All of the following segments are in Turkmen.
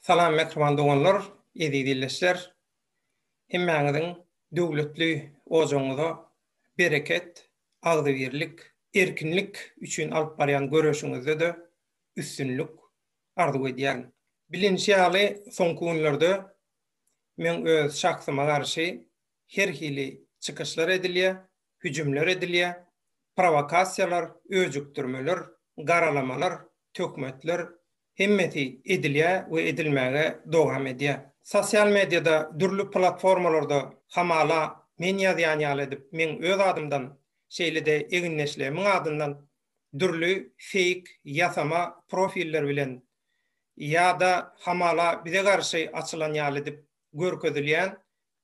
Salam mehriban doganlar, edi dilleşler. Hemmäňiziň döwletli ojoňyza bereket, agdybirlik, erkinlik üçin alyp barýan görüşiňizde de üstünlük arzu edýän. Bilinçli soňky günlerde men öz şahsyma garşy her hili çykyşlar edilýär, hüjümler edilýär, provokasiýalar, öjükdirmeler, garalamalar, tökmetler hemmeti edilýär we edilmäge dowam edýär. Sosial mediada, dürlü platformalarda hamala men ýazýan edip, men öz adymdan şeýle-de eginleşlemiň adyndan dürlü fake ýasama profiller bilen ýa-da hamala bize garşy açylan ýaly edip görkezilýän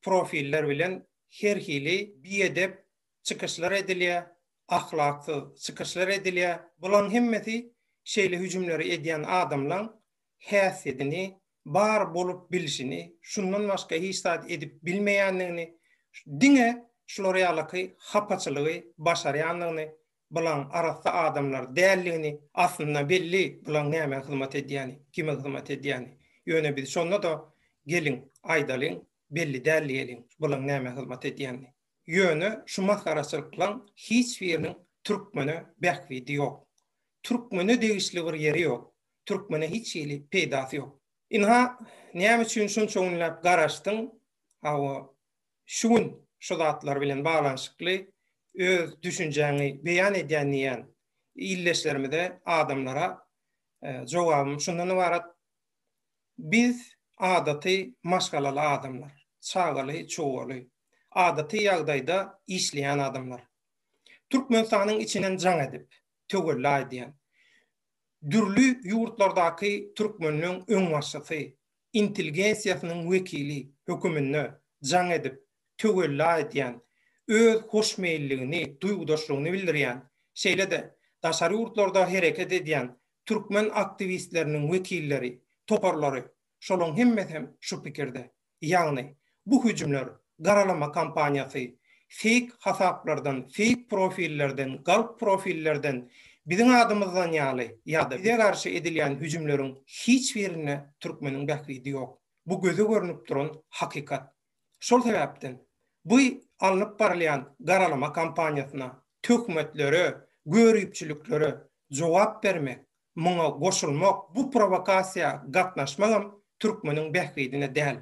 profiller bilen her hili biedep çykyşlar edilýär, ahlaksyz çykyşlar edilýär. Bulan hemmeti şeýle hüjümleri edýän adamlaň häsiýetini, bar bolup bilişini, şundan başga hiç zat edip bilmeýänligini, diňe şular ýalyky hapaçylygy, başarýanlygyny, bulan arasda adamlar dälligini aslynda belli bulan näme hyzmat edýäni, kime hyzmat edýäni. Ýöne biz şonda da gelin, aýdalyň, belli dälliýeliň bulan näme hyzmat edýäni. Ýöne şu maskaraçylyklaň hiç biriniň türkmene bähwidi ýok. Türkmene degişli bir yeri ýok. Türkmene hiç ýeli peýdasy ýok. Inha näme üçin şunça ünläp garaşdyň? Hawa şun şu zatlar bilen baglanyşykly öz düşünjäňi beýan edýän ýan illeşlerimde adamlara jogabym şundan ibarat. Biz adaty maşgalaly adamlar, çagaly, çoğaly, adaty ýagdaýda işleýän adamlar. Türkmenistanyň içinden jaň edip, tögelle edýän dürlü ýurtlardaky türkmenliň öň başçysy, intelligensiýasynyň wekili, hökümünde jaň edip, tögelle edýän, öz hoşmeýilligini, duýgudaşlygyny bildirýän, şeýle-de daşary ýurtlarda hereket edýän türkmen aktivistleriniň wekilleri, toparlary, şolaň hemmeti şu pikirde. Ýagny bu hüjümler, garalama kampaniýasy, fake hasaplardan, fake profillerden, galp profillerden bizim adımızdan ýaly ýa-da bize garşy edilýän hüjümleriň hiç birine türkmeniň bähwidi ýok. Bu göze görünüp duran hakikat. Şol sebäpden bu alınıp barylýan garalama kampaniýasyna, tökmetlere, görüpçüliklere jogap bermek, muňa goşulmak, bu provokasiýa gatnaşmak türkmeniň bähwidine däl.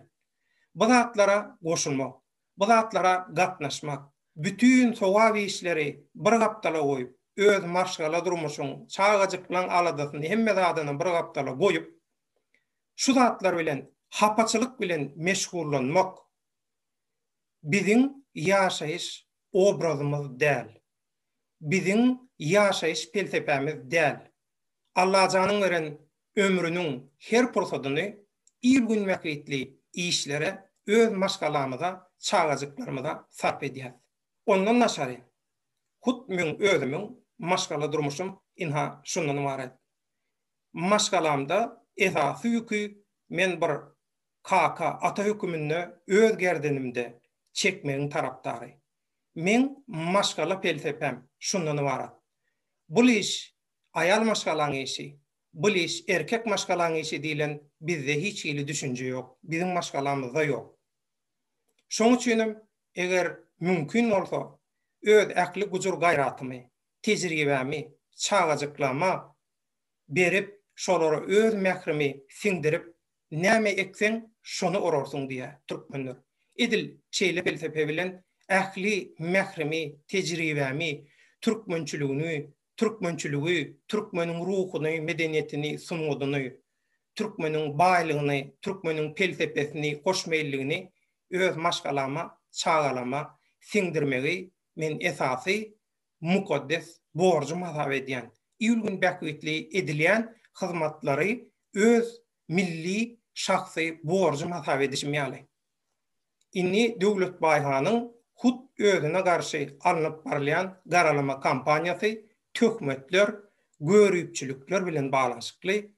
Bu zatlara goşulmak, bu zatlara gatnaşmak, bütün sowab işleri bir gapdala goýup öz maşgala durmuşyň çağajyklaň aladasyny hemme zadyny bir gapdala goýup şu zatlar bilen hapaçylyk bilen meşgullanmak biziň ýaşaýyş obrazymyz däl. Biziň ýaşaýyş pelsepämiz däl. Allah janyň veren ömrüniň her pursatyny ilgün mäkitli işlere öz maşgalamyza, çağajyklarymyza sarp edýär. Ondan naşary hut men özümün maşgala durmuşum inha şundan ibaret. Maşgalamda esasy ýükü men bir KK ata hökümünde öz gerdenimde çekmegiň tarapdary. Men maşgala felsepem şundan ibaret. Bu iş ayal maşgalaň işi, bu iş erkek maşgalaň işi diýilen bizde hiç ýyly düşünje ýok. Biziň maşgalamyzda ýok. Şoň üçin eger mümkin bolsa öz äkli gujur gaýratymy, tejribämi, çağajyklama berip şolary öz mährimi siňdirip näme ekseň şonu orarsyň diýär türkmenler. Edil şeýle felsepe bilen äkli mährimi, tejribämi, türkmençiligini, türkmençiligi, türkmeniň ruhuny, medeniýetini sunmadyny, türkmeniň baýlygyny, türkmeniň felsepesini, hoşmeýilligini öz maşgalama, çağalama siňdirmegi men esasy mukaddes borjum hasap edýän. Ýülgün bähwitli edilýän hyzmatlary öz milli şahsy borjum hasap edişim ýaly. Inni döwlet baýhanyň hut özüne garşy alınıp barylýan garalama kampaniýasy, tökmetler, görüpçülükler bilen baglanyşykly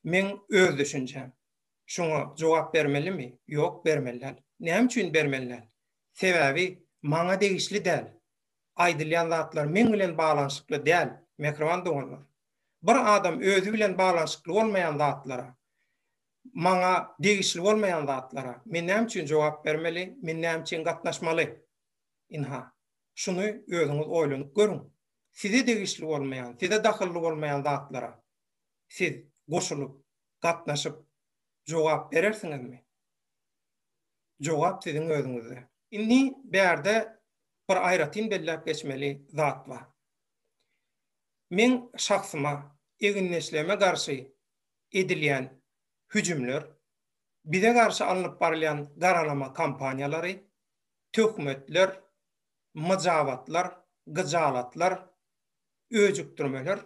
men öz düşünjem. Şoňa jogap bermelimi? Ýok, bermeliler. Näme üçin bermeliler? Sebäbi maňa degişli däl. Aýdylýan zatlar men bilen baglanyşykly däl. Mehriban doganlar. Bir adam özü bilen baglanyşykly bolmaýan zatlara maňa degişli bolmayan zatlara men näme üçin jogap bermeli, men näme üçin gatnaşmaly? Inha. Şunu özüňiz oýlanyp görüň. Size degişli bolmayan, size dahylly bolmayan zatlara siz goşulyp, gatnaşyp jogap berersiňizmi? Jogap siziň özüňizde. Indi berde bir aýratyn belläp geçmeli zat bar. Men şahsyma, eginleşleme garşy edilýän hüjümler, bize garşy alınıp barylýan garalama kampaniýalary, töhmetler, myjawatlar, gyjalatlar, öjükdirmeler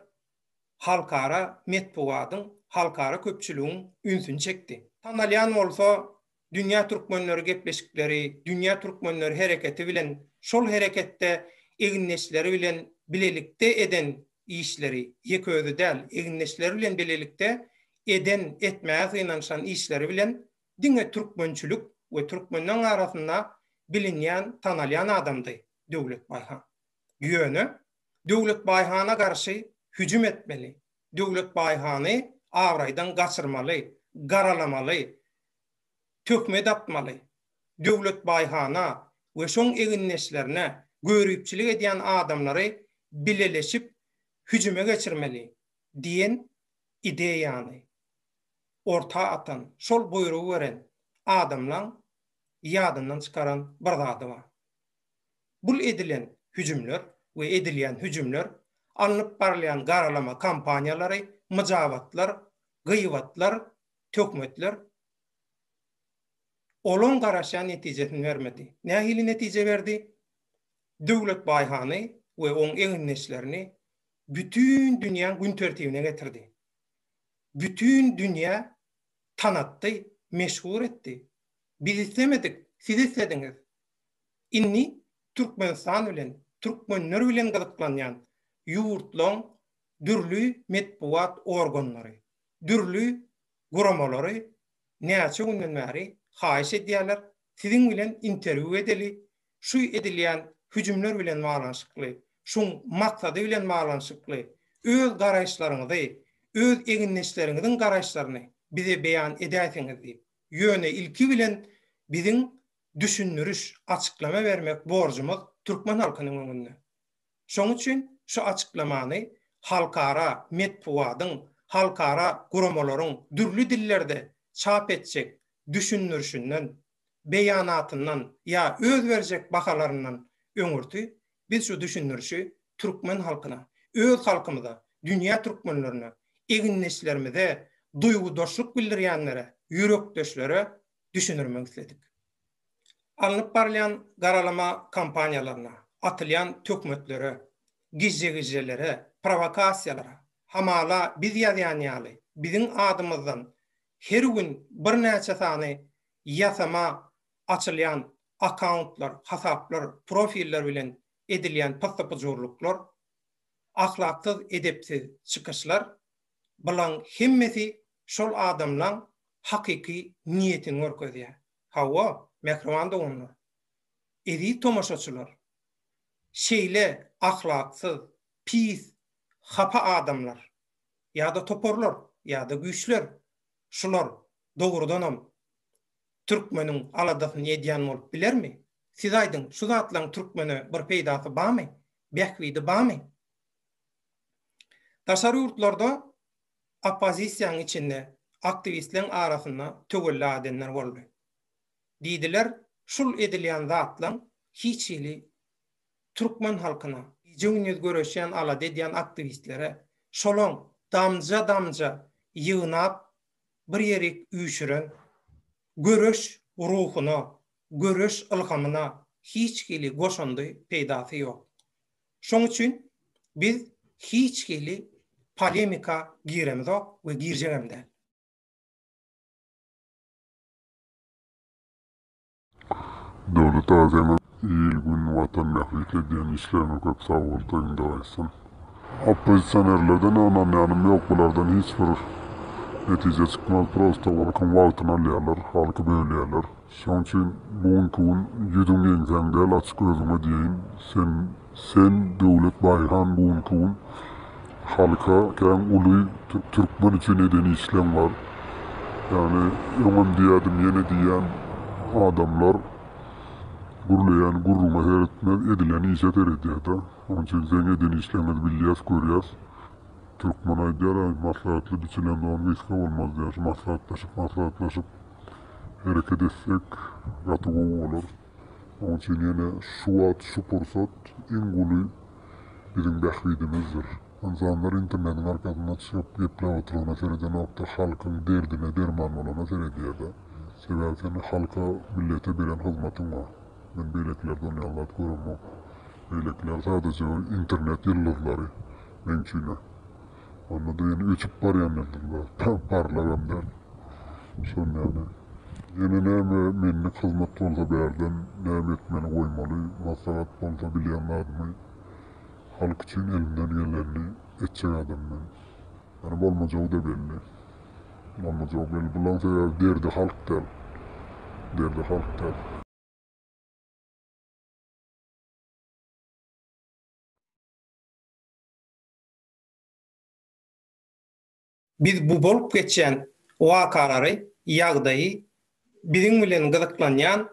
halkara metbuatyň, halkara köpçüligiň ünsüni çekdi. Tanalýan bolsa, dünýä türkmenleri gepleşikleri, dünýä türkmenleri hereketi bilen, şol hereketde eginleşleri bilen bilelikde eden işleri, ýeközi däl, eginleşleri bilen bilelikde eden, etmäge synanşan işleri bilen diňe türkmençilik we türkmenler arasynda bilinýän, tanalýan adamdy Döwlet Baýhan. Ýöne Döwlet Baýhana garşy hüjüm etmeli. Döwlet Baýhany awraýdan gaçyrmaly, garalamaly, töhmet atmaly. Döwlet Baýhana we şoň eginleşlerine görüpçilik edýän adamlary bileleşip hüjüme geçirmeli diýen ideýany orta atan, şol buyrugy beren adamlaň ýadyndan çykaran bir zady bar. Bul edilen hüjümler we edilýän hüjümler alınıp barylýan garalama kampaniýalary, myjawatlar, gyýbatlar, töhmetler olan garaşan netijesini vermedi. Nähili netije verdi? Döwlet Baýhany we oň eginleşlerini bütün dünýäň gün tertibine getirdi. Bütün dünýä tanatdy, meşhur etdi. Biz istemedik, siz istediňiz. Inni Türkmenistan bilen, türkmenler bilen gyzyklanýan ýurtlaň dürli metbuat organlary, dürli guramalary näçe günden bäri haýyş edýärler, siziň bilen interwiu edeli, şu edilýän hüjümler bilen malanşykly, şoň maksady bilen malanşykly, öz garaýşlaryňyzy, öz eginleşleriňiziň garaýşlaryny bize beýan edäsiňiz diýip, ýöne ilki bilen biziň düşünürüş, açıklama vermek borcumuz Türkmen halkynyň öňünde. Şoň üçin şu açyklamany halkara metbuatyň, halkara guramalaryň dürli dillerde çap etjek düşünürüşinden, beýanatyndan ýa öz berjek bahalaryndan öňürti biz şu düşünürüşi Türkmen halkyna, öz halkymyza, dünýä türkmenlerine, eginleşlerimize, duýgudaşlyk bildirýänlere, ýürekdeşlere düşünürmek istedik. Alınıp barylýan garalama kampaniýalaryna, atylýan töhmetlere, gizje-gizjelere, provokasiýalara, hamala biz ýazýan ýaly, biziň adymyzdan her gün bir näçe sany ýasama açylýan akkauntlar, hasaplar, profiller bilen edilýän passapjorluklar, ahlaksyz, edepsiz çykyşlar, bulan hemmesi şol adamlaň hakyky niýetini görkezýär. Hawa mehriban dogunlar. Edi tomaşaçylar. Şeýle ahlaksız, pis, hapa adamlar, ýa-da toporlar, ýa-da güýçler, şular dogrudanam türkmeniň aladasyny edýän bolup bilermi? Siz aýdyň, şu zatlaryň türkmene bir peýdasy barmy? Bähwidi barmy? Taşary ýurtlarda opozisiýanyň içinde aktivistleriň arasynda tögelle adenler boldy. Diýdiler, şul edilýän zatlaryň hiç ýyly Türkmen halkyna, ýöňüňiz göreşýän alad edýän aktivistlere şolaň damja ýygnap bir ýerik üýşüren göreş ruhuna, göreş ilhamyna hiç ýyly goşandy peýdasy ýok. Şoň üçin biz hiç ýyly polemika giremizok we girjegem-de. Döwlet adamy ilgün watan nählik edýän işlerini köp sagoltaýynda aýsyn. Opozisiýnerlerden ananýanym ýok, bulardan hiç bir netije çykmaz, prosto bolkan wagtyny alýarlar, halky bölýärler. Şoň üçin bugunky gün ýüdüň ýeňsäňde açyk özüňe diýin, sen Döwlet Baýhan bugunky gün halka kän uly türkmen üçin eden işlem bar. Yani yoğun diyadım yeni diyen adamlar gurlayan gurruma seyretmez edilen işe terediyata. Onun için sen edin işlemez bilyas görüyas. Türkmen aydiyara maslahatlı biçilen doğan viska olmaz diyor. Maslahatlaşıp hareket etsek katı olur. Onun için yine şu fursat ingulu bizim behvidimizdir. İnsanlar internetin arkasına çıkıp geple oturana sereden nokta halkın derdine derman olana serediyada. Seversen halka millete bilen hizmetin var. Ben beyleklerden yallat görüm. Beylekler sadece internet yıldızları. Mümkünü. Onu da yine üçüp var yanıldılar. Parlagamdan. Son yani. Yine neyme menlik hizmet olsa berden, neyme etmeni koymalı, masalat olsa bilen adımı, halk için elimden geleni edecek adam ben. Yani olmacağı da belli. Olmacağı belli. Bundan sonra derdi halk der. Derdi halk der. Biz bu bolup geçen wakarary, ýagdaýy biziň bilen gyzyklanýan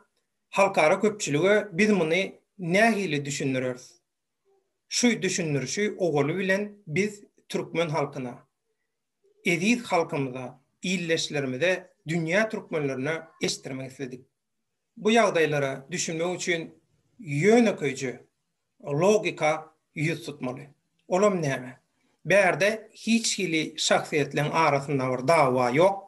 halkara köpçüligi biz muny nähili düşünürüz. Şu düşünürüşi ogaly bilen biz türkmen halkyna, ediz halkymyza, illeşlerimize, dünýä türkmenlerine eşitdirmek istedik. Bu ýagdaýlara düşünmek üçin ýöneköýjü, logika ýüz tutmaly. Olam näme? Bärde hiç hili şahsiýetleň arasynda bir dawa ýok.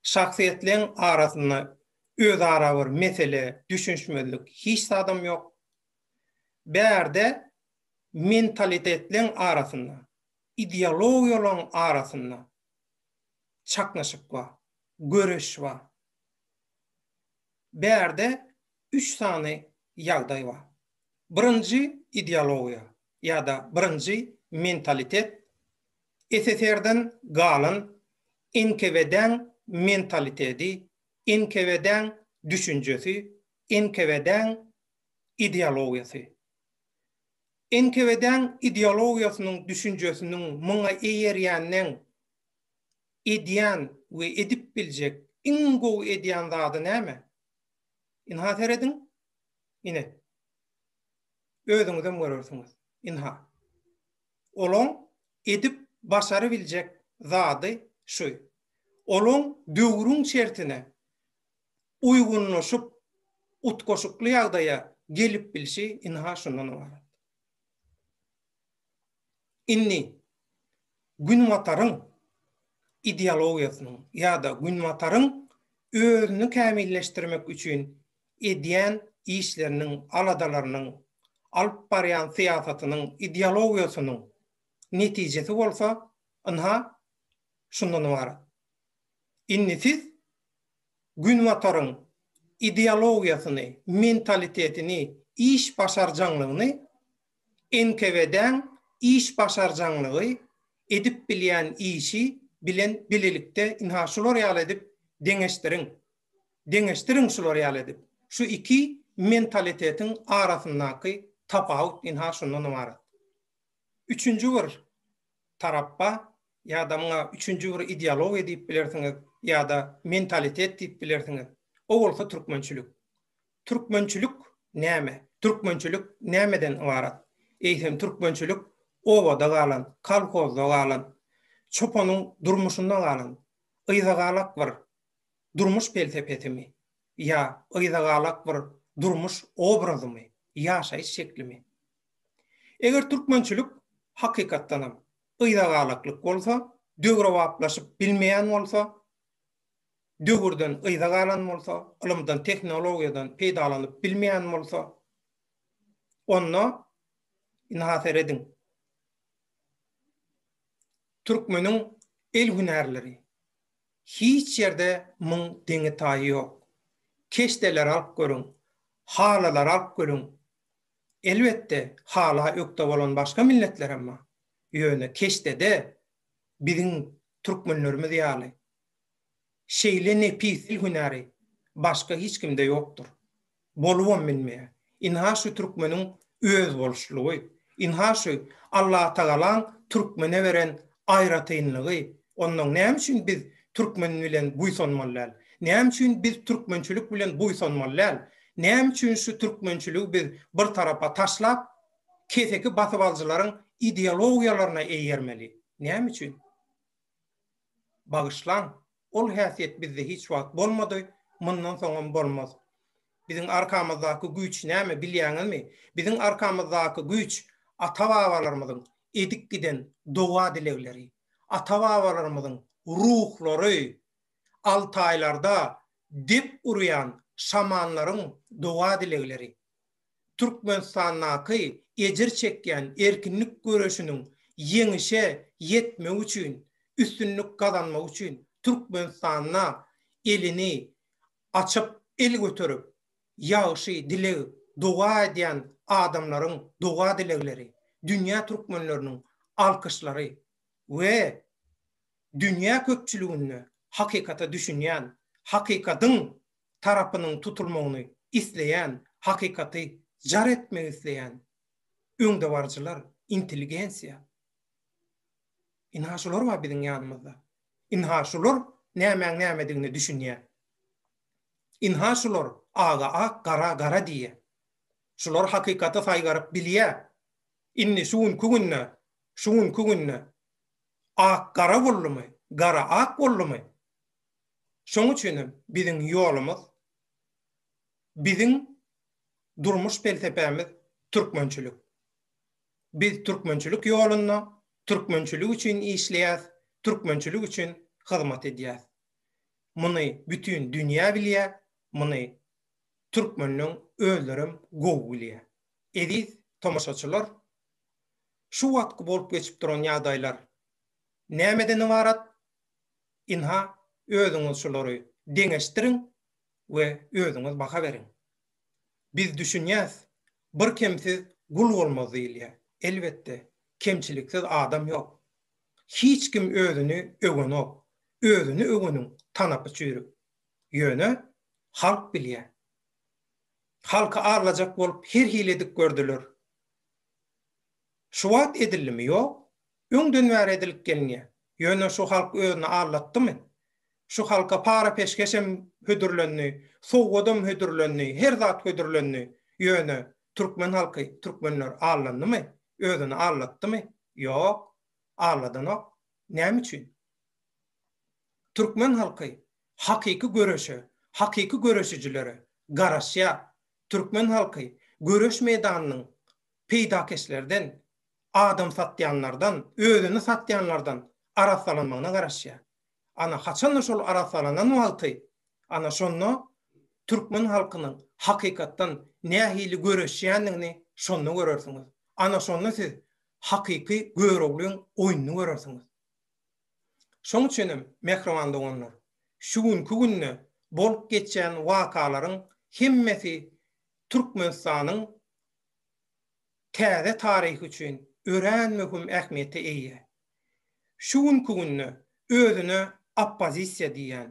Şahsiýetleň arasynda özara bir mesele, düşünşmezlik hiç adam ýok. Bärde mentalitetleň arasynda, ideologiýalaryň arasynda çaknaşyk bar, göreş bar. Bärde 3 sany ýagdaý bar. Birinji ideologiýa ýa-da birinji mentalitet SSR'den galan NKVD'den mentaliteti, NKVD'den düşüncesi, NKVD'den ideologiyası. NKVD'den ideologiyasının düşüncesinin muňa eýerýänden edýän we edip biljek iň gowy edýän zady näme? Inha teredin? Ine. Özüňizem görürsiňiz. Inha. Olaň edip başary biljek zady şu. Olaň döwrüň şertine uygunlaşyp utgoşukly ýagdaýa gelip bilşi inha şundan ibaret. Inni günwataryň ideologiýasynyň ýa-da günwataryň özüni kämilleşdirmek üçin edýän işleriniň, aladalarynyň, alyp barýan siýasatynyň, ideologiýasynyň netijesi bolsa, inha şundan ibaret. Inni siz günwataryň ideologiýasyny, mentalitetini, iş başarjaňlygyny NKVD'den iş başarjaňlygy edip bilýän işi bilen bililikde inha şular ýaly edip deňeşdiriň. Deňeşdiriň şular ýaly edip. Şu iki mentalitetiň arasyndaky tapawut inha şundan ibaret. Üçüncü bir tarappa ýa-da muňa üçüncü bir ideologiýa diýip bilersiňiz ýa-da mentalitet diýip bilersiňiz. O bolsa türkmençilik. Türkmençilik näme? Türkmençilik nämeden ibaret? Eýsem türkmençilik obada galan, kolkozda galan, çopanyň durmuşynda galan, ýyzagalak bir durmuş felsepesimi ýa ýyzagalak bir durmuş obrazymy, ýaşaýyş şeklimi. Eger türkmençilik hakykatdanam ýyzagalaklyk bolsa, döwre waplaşyp bilmeýän bolsa, döwürden ýyzagalan bolsa, ilmden, teknologiýadan peýdalanyp bilmeýän bolsa, onda inha seredin. Türkmeniň el hünärleri hiç ýerde muň deňi taýy ýok. Keşdeler alyp görüň, halalar alyp görüň. Elbetde hala ökde bolan başga milletler emma. Ýöne keşdede biziň türkmenlerimiz ýaly. Şeýle nepis el hünäri başga hiç kimde ýokdur. Bolubam bilmeýär. Inha şu türkmeniň öz boluşlugy, inha şu Allah Taalaň türkmene beren aýratynlygy, onuň näme üçin biz türkmen bilen buýsanmalylar? Näme üçin biz türkmençilik bilen buýsanmalylar? Näme üçin şu türkmençiligi biz bir tarafa taşlap keseki basyp aljylaryň ideologiýalaryna eýermeli? Näme üçin? Bagışlan, ol häsiýet bizde hiç wagt bolmady, mundan soňra bolmaz. Bizim arkamızdaky güýç näme bilýäňizmi? Bizim arkamızdaky güýç ata-babalarymyzyň edik giden dowa dilegleri, ata-babalarymyzyň ruhlary, Altaýlarda dip urýan şamanlaryň dowa dilegleri. Türkmenistanaky ejir çekýän erkinlik göreşiniň yeňişe ýetmek üçin, üstünlük kazanmak üçin Türkmenistana elini açıp el götürüp ýaşy dilegi dowa edýän adamlaryň dowa dilegleri, dünýä türkmenleriniň alkyşlary we dünýä köpçüligini hakykata düşünýän, hakykatyň tarapynyň tutulmagyny isleýän, hakykaty jar etmek isleýän öňde barjylar, inteligensiýa. Inhaşular var bizim ýanymyzda. Inhaşular näme-nämedigini düşünýär. Inhaşular aga ak, gara gara diýe. Şular hakykaty saýgaryp bilýär. Inni şuun kugunna ak gara bollumy, gara ak bollumy. Şoň üçin bizim ýolumuz, bizim durmuş felsefemiz türkmençilik. Biz türkmençilik ýolunda türkmençilik üçin işleýär, türkmençilik üçin hyzmat edýär. Muny bütün dünýä bilýär, muny türkmenliň özlerim gowy bilýär. Ediz tomaşaçylar, şu wagtky bolup geçip duran ýagdaýlar nämeden ibarat? Inha özüňiz şolary deňeşdiriň we özüňiz baka beriň. Biz düşünýäs, bir kimsiz gul bolmaz diýilýär. Elbetde, kemçiliksiz adam ýok. Hiç kim özüni ögenok, özüni ögeniň tanapy çürük. Ýöne halk bilýär. Halka arlajak bolup her hiledik gördüler. Şuwat edilimi ýok, öňden bäri edilip gelýär. Ýöne şu halk özüni arlatdymy? Şu halka para peşkeşem hödürlenni, soğudum hödürlenni, her zat hödürlenni. Ýöne türkmen halky, türkmenler arlandymy? Özüni arlatdymy? Ýok, arladynok. Näme üçin? Türkmen halky hakyky göreşe, hakyky göreşijileri garaşýa. Türkmen halky göreş meýdanynyň peýdakeşlerden, adam satýanlardan, özüni satýanlardan arasalanmagyna garaşýa. Ana haçan şol arasalanan wagty, ana şonu türkmen halkynyň hakykatdan nähili göreşýändigini şonu görersiňiz. Ana şonu siz hakyky göregliň oýunyny görersiňiz. Şoň üçin mehriban doganlar, şu günni bolup geçen wakalaryň hemmesi Türkmenistanyň täze taryhy üçin ören möhüm ähmiýete eýe. Şu günni özüne oppozisiýa diýen,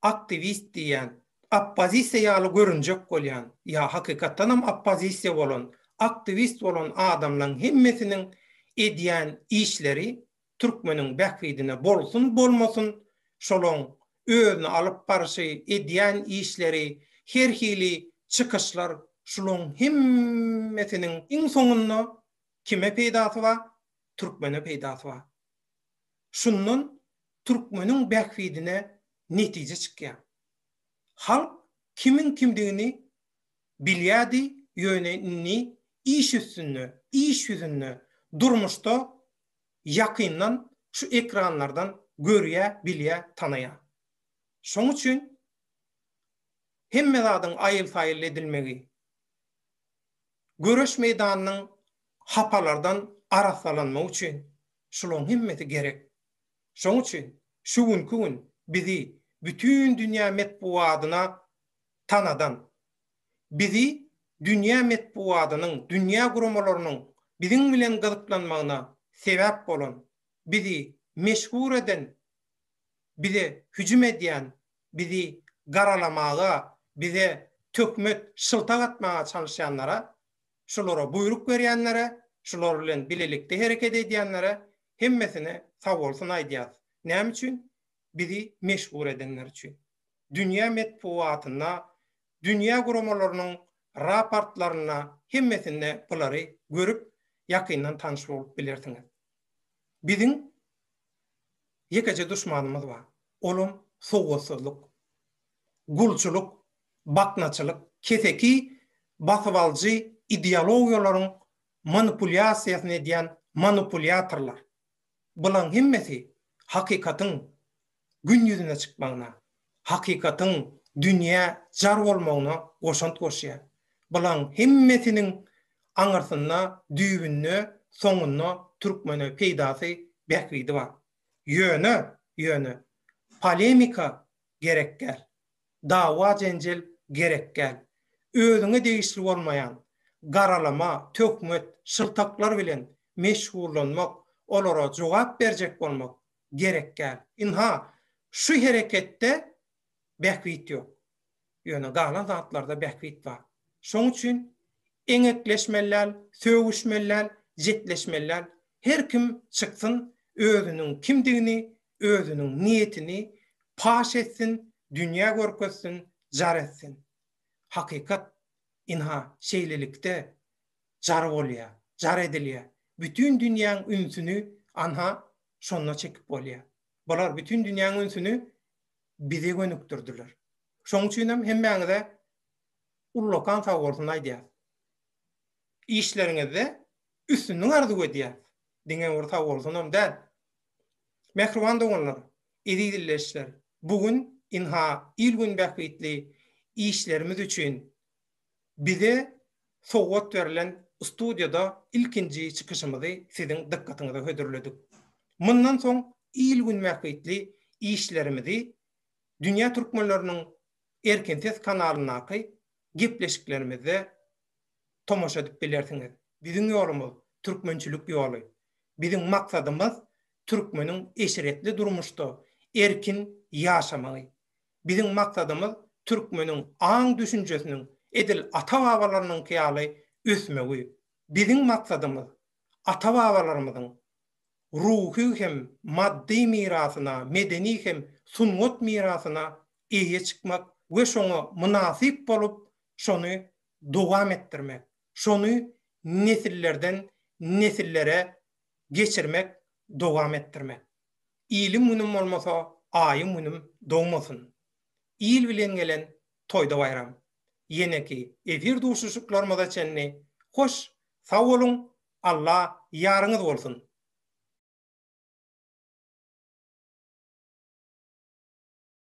aktivist diýen, oppozisiýaly görünjek bolýan, ýa hakykatdan hem oppozisiýa bolan, aktivist bolan adamlaryň hemmesiniň edýän işleri türkmeniň bähwidine bolsun bolmasyn, şolaň özüne alyp barşy edýän işleri, her hili çykyşlar, şolaň hemmesiniň iň soňunda kime peýdasy bar? Türkmene peýdasy bar. Şundan türkmeniň bähwidine netije çykýar. Halk kimin kimdigini bilýärdi, ýöneni, iş üstünde durmuşda yakından şu ekranlardan görýär, bilýär, tanaýar. Şoň üçin hemme zadyň aýyl-saýyl edilmegi, göreş meýdanynyň hapalardan arasalanmak üçin şolaň hemmeti gerek. Şoň üçin şu gün bizi bütün dünýä metbuatyna tanadan, bizi dünýä metbuatynyň, dünýä gurumalarynyň biziň bilen gyzyklanmagyna sebäp bolan, bizi meşhur eden, bize hücum edýän, bizi garalamaga, bize tökmet, şyltak atmaga çalışanlara, şolara buyruk berýänlere, şolar bilen bilelikde hereket edýänlere hemmesine sag bolsun aýdýas. Näme üçin? bizi meşgul edenler üçin. Dünya metbuatyna, dünya guramalarının raportlaryna hemmesinde bulary görüp yakından tanış bolup bilersiňiz. Biziň ýekece düşmanymyz bar. Olum sowgatsızlyk, gulçuluk, baknaçylyk, keseki basybalçy ideologiýalaryň manipulasiýasyny edýän manipulatorlar. Bulan hemmesi hakikatyň gün yüzüne çykmagyna, hakikatyň dünýä jar bolmagyna goşant goşýar. Bulan hemmesiniň aňyrsyna, düýbünne, soňuna türkmene peýdasy bähwidi bar. Yönü, polemika gerek gel. Dawa jenjel gerek gel. Özüňe degişli bolmaýan garalama, tökmet, şyltaklar bilen meşgullanmak, olara jogap berjek bolmak gerek gel. Inha şu herekette bähwit ýok. Ýöne galan zatlarda bähwit bar. Şoň üçin eňekleşmeler, söwüşmeler, jetleşmeler her kim çyksyn, özünün kimdigini, özünün niyetini paş etsin, dünya görkezsin, jar etsin. Hakikat inha şeýlelikde jar bolýar, jar edilýär. Bütün dünýäň ünsüni anha şonna çekip bolýar. Bular bütün dünýäň ünsüni bize gönükdirdiler. Şoň üçin hem hemmeňize ullakan sagorsun aýdýar. İşleriňizde üstünlüğün arzu edýär. Diňe orta bolsunam däl. Mehriban doganlar, edilleşler. Bugün inha ilgün bähwitli işlerimiz üçin bize sowgat berilen studiýada ilkinji çykyşymyzy siziň dikkatyňize hödürledik. Mundan soň ilgün bähwitli işlerimizi dünýä türkmenläriniň erken ses kanalynaky gepleşiklerimizde tomoşa edip bilersiňiz. Biziň ýolumyz türkmençilik ýoly. Biziň maksadymyz türkmeniň eşiretli durmuşda erkin ýaşamagy. Biziň maksadymyz türkmeniň aň düşünjesiniň edil ata-babalarynyň kyýaly ösmegi. Biziň maksadymyz ata-babalarymyzyň ruhy hem maddi mirasyna, medeni hem sunnet mirasyna eýe çykmak we şoňa münasip bolup şonu dowam etdirmek. Şonu nesillerden nesillere geçirmek, dowam etdirmek. İlim munum bolmasa, aýym munum dowmasyn. İl bilen gelen toýda bayram. Yeneki efir duşuşuklarymyza çenni. Hoş, sag bolun, Allah ýarıňyz bolsun.